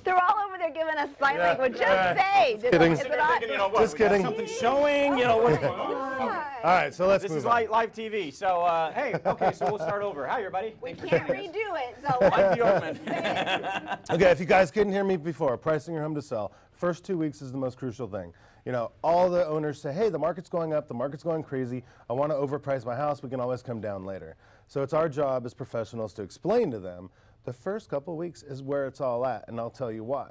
They're all over there giving us sign language. Just say. Kidding. Is it not? Just kidding. Something showing, what's going on? All right, so let's This move is on. live TV, so hey, okay, so we'll start over. Hi, everybody. We Thanks for can't joining us. redo it, so I'm Bjorkman. Okay, if you guys couldn't hear me before, pricing your home to sell, first 2 weeks is the most crucial thing. You know, all the owners say, hey, the market's going up, the market's going crazy, I want to overprice my house, we can always come down later. So it's our job as professionals to explain to them the first couple weeks is where it's all at, and I'll tell you why.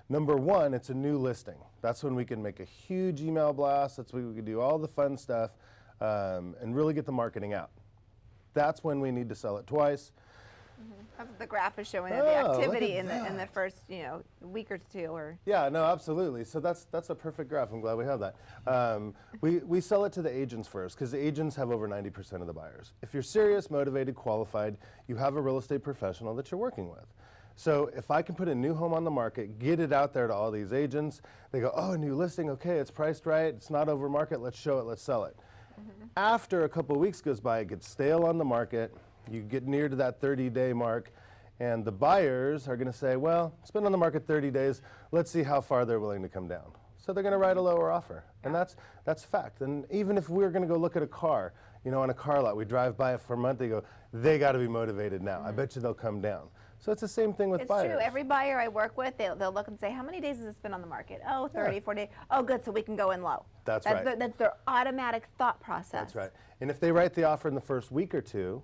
Number one, it's a new listing. That's when we can make a huge email blast, that's when we can do all the fun stuff and really get the marketing out. That's when we need to sell it twice. the graph is showing the activity in the first week or two. Or yeah, no, absolutely. So that's a perfect graph. I'm glad we have that. We sell it to the agents first because the agents have over 90% of the buyers. If you're serious, motivated, qualified, you have a real estate professional that you're working with. So if I can put a new home on the market, get it out there to all these agents, they go, oh, a new listing, okay, it's priced right, it's not over market, let's show it, let's sell it. After a couple of weeks goes by, it gets stale on the market, you get near to that 30-day mark, and the buyers are going to say, well, it's been on the market 30 days, let's see how far they're willing to come down. So they're going to write a lower offer, and that's fact. And even if we're going to go look at a car, on a car lot, we drive by it for a month, they go, they got to be motivated now. I bet you they'll come down. So it's the same thing with buyers. It's true. Every buyer I work with, they'll look and say, how many days has this been on the market? Oh, 30, 40. Oh, good, so we can go in low. That's right. That's their automatic thought process. That's right. And if they write the offer in the first week or two,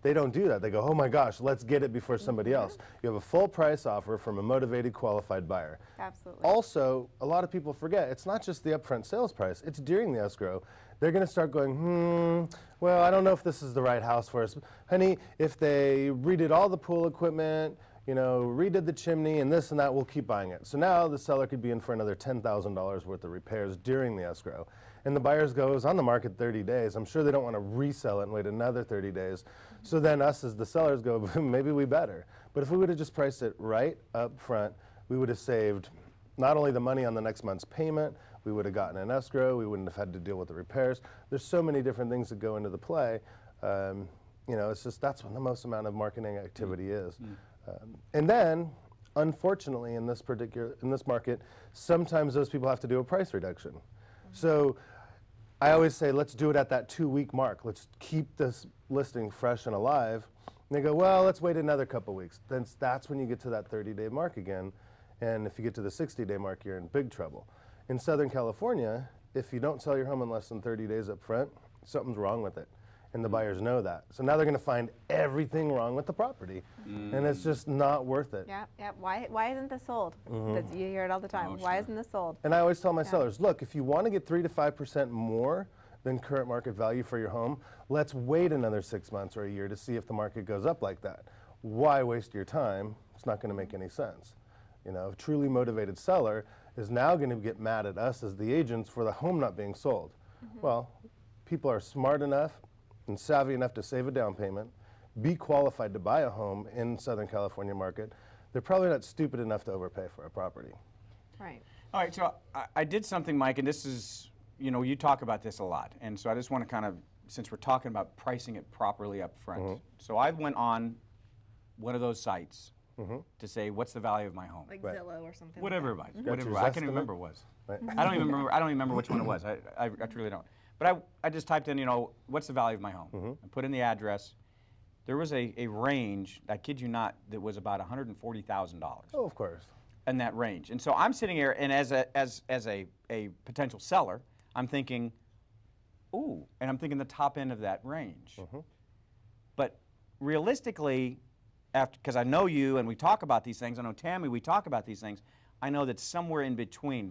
they don't do that. They go, oh my gosh, let's get it before somebody else. You have a full price offer from a motivated, qualified buyer. Absolutely. Also, a lot of people forget, it's not just the upfront sales price, it's during the escrow. They're going to start going, well, I don't know if this is the right house for us. Honey, if they redid all the pool equipment, redid the chimney and this and that, we'll keep buying it. So now the seller could be in for another $10,000 worth of repairs during the escrow. And the buyers goes on the market 30 days. I'm sure they don't want to resell it and wait another 30 days. So then us as the sellers go, maybe we better. But if we would have just priced it right up front, we would have saved not only the money on the next month's payment, we would have gotten an escrow, we wouldn't have had to deal with the repairs. There's so many different things that go into the play. It's just that's when the most amount of marketing activity is. And then, unfortunately, in this market, sometimes those people have to do a price reduction. So I always say, let's do it at that 2-week mark. Let's keep this listing fresh and alive. And they go, well, let's wait another couple weeks. Then that's when you get to that 30-day mark again. And if you get to the 60-day mark, you're in big trouble. In Southern California, if you don't sell your home in less than 30 days up front, something's wrong with it. And the buyers know that. So now they're going to find everything wrong with the property. And it's just not worth it. Yeah. Why isn't this sold? You hear it all the time. Why isn't this sold? And I always tell my sellers, look, if you want to get 3 to 5% more than current market value for your home, let's wait another 6 months or a year to see if the market goes up like that. Why waste your time? It's not going to make any sense. A truly motivated seller is now going to get mad at us as the agents for the home not being sold. Well, people are smart enough and savvy enough to save a down payment, be qualified to buy a home in Southern California market. They're probably not stupid enough to overpay for a property. Right. All right, so I did something, Mike, and this is, you talk about this a lot. And so I just want to kind of, since we're talking about pricing it properly up front. So I went on one of those sites to say, what's the value of my home? Like Zillow or something. Whatever like it was. Whatever. I can't even remember what it was. Right. I don't even remember which one it was. I truly don't. But I just typed in, what's the value of my home? I put in the address. There was a range, I kid you not, that was about $140,000. Oh, of course. In that range. And so I'm sitting here, and as a potential seller, I'm thinking, ooh, and I'm thinking the top end of that range. But realistically, because I know you and we talk about these things, I know Tammy, we talk about these things, I know that somewhere in between.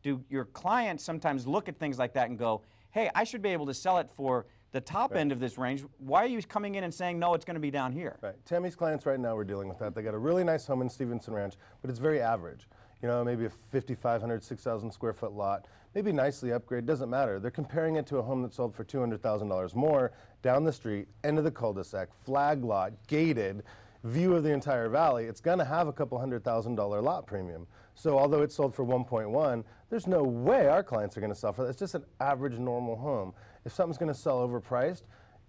Do your clients sometimes look at things like that and go, hey, I should be able to sell it for the top end of this range. Why are you coming in and saying, no, it's going to be down here? Right. Tammy's clients right now, we're dealing with that. They got a really nice home in Stevenson Ranch, but it's very average. Maybe a 5,500, 6,000 square foot lot, maybe nicely upgraded, doesn't matter. They're comparing it to a home that sold for $200,000 more down the street, end of the cul-de-sac, flag lot, gated, view of the entire valley. It's going to have a couple $100,000 lot premium. So although it sold for 1.1, there's no way our clients are going to sell for that. It's just an average normal home. If something's going to sell overpriced,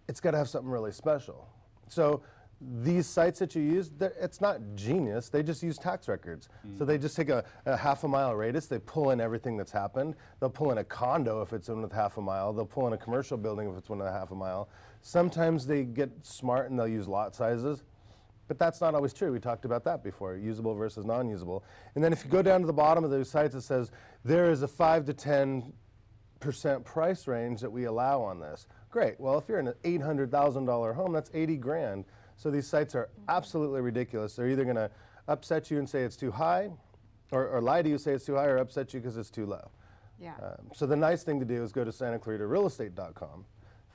it's got to have something really special. So these sites that you use, it's not genius. They just use tax records. So they just take a half a mile radius, they pull in everything that's happened. They'll pull in a condo if it's in with half a mile. They'll pull in a commercial building if it's within a half a mile. Sometimes they get smart and they'll use lot sizes. But that's not always true. We talked about that before, usable versus non-usable. And then if you go down to the bottom of those sites, it says there is a 5 to 10% price range that we allow on this. Great. Well, if you're in an $800,000 home, that's 80 grand. So these sites are absolutely ridiculous. They're either going to upset you and say it's too high, or lie to you, say it's too high, or upset you because it's too low. Yeah. So the nice thing to do is go to SantaClaritaRealEstate.com,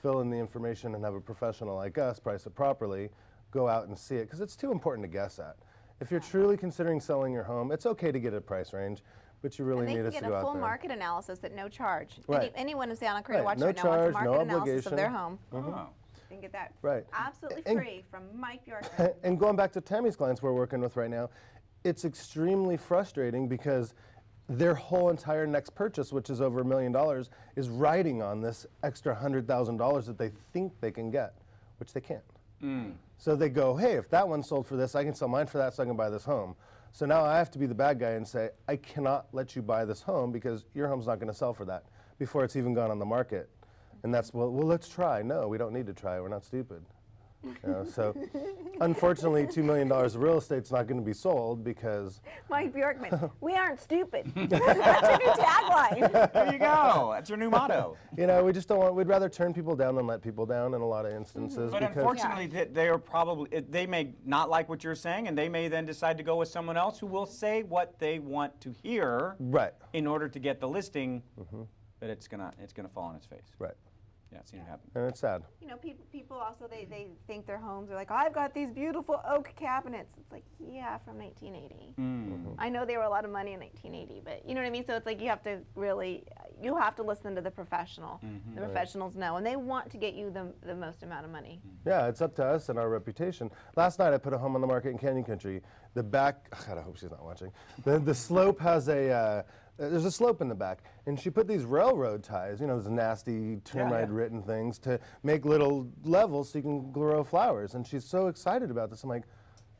fill in the information, and have a professional like us price it properly, go out and see it, because it's too important to guess at. If you're truly considering selling your home, it's okay to get a price range, but you really need us to And they can go get a out full there. market analysis at no charge. Right. Anyone in Santa Clarita Right. watching No right now wants a charge, market no analysis of their obligation. home. Oh. You can get that Right. absolutely And- free from Mike Bjorkman. And going back to Tammy's clients we're working with right now, it's extremely frustrating because their whole entire next purchase, which is over $1 million, is riding on this extra $100,000 that they think they can get, which they can't. So they go, hey, if that one sold for this, I can sell mine for that so I can buy this home. So now I have to be the bad guy and say, I cannot let you buy this home because your home's not going to sell for that before it's even gone on the market. And that's, well, let's try. No, we don't need to try. We're not stupid. You know, so unfortunately, $2 million of real estate's not going to be sold because Mike Bjorkman, we aren't stupid. That's your new tagline. There you go. That's your new motto. you know, we just don't want, we'd rather turn people down than let people down in a lot of instances. But because unfortunately, they are probably, they may not like what you're saying, and they may then decide to go with someone else who will say what they want to hear Right, in order to get the listing, but it's gonna fall on its face. right. Yeah, I've seen it happen. And it's sad. You know, people also, they think their homes are like, I've got these beautiful oak cabinets. It's like, yeah, from 1980. I know they were a lot of money in 1980, but you know what I mean? So it's like you have to really, you have to listen to the professional. The professionals know, and they want to get you the most amount of money. Yeah, it's up to us and our reputation. Last night I put a home on the market in Canyon Country. The back, God, I hope she's not watching. The slope has there's a slope in the back, and she put these railroad ties, you know, those nasty termite written things, to make little levels so you can grow flowers. And she's so excited about this. I'm like,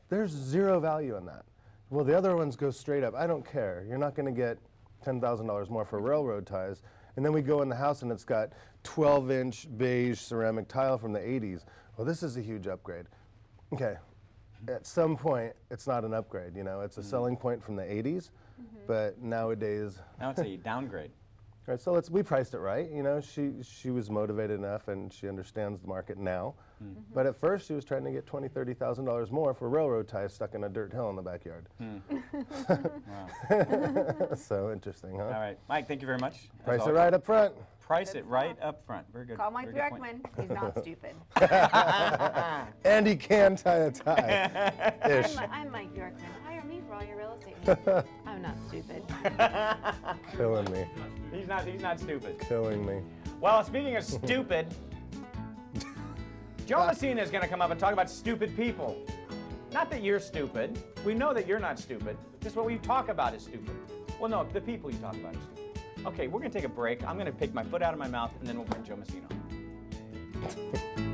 there's zero value in that. Well, the other ones go straight up. I don't care. You're not going to get $10,000 more for railroad ties. And then we go in the house, and it's got 12-inch beige ceramic tile from the 80s. Well, this is a huge upgrade. Okay. At some point, it's not an upgrade, you know. It's a selling point from the 80s, but nowadays. Now it's a downgrade. Right, so we priced it right, you know. She was motivated enough, and she understands the market now. But at first, she was trying to get $20,000, $30,000 more for railroad ties stuck in a dirt hill in the backyard. Wow. So interesting, huh? All right, Mike, thank you very much. As Price it always. right up front. Price it right up front. Very good. Call Mike very good point. Bjorkman. He's not stupid. And he can tie a tie. Ish. I'm Mike Bjorkman. Hire me for all your real estate needs. I'm not stupid. Killing me. He's not stupid. Killing me. Well, speaking of stupid, Joe Messina is going to come up and talk about stupid people. Not that you're stupid. We know that you're not stupid. Just what we talk about is stupid. Well, no, the people you talk about are stupid. Okay, we're going to take a break. I'm going to pick my foot out of my mouth, and then we'll bring Joe Messina on.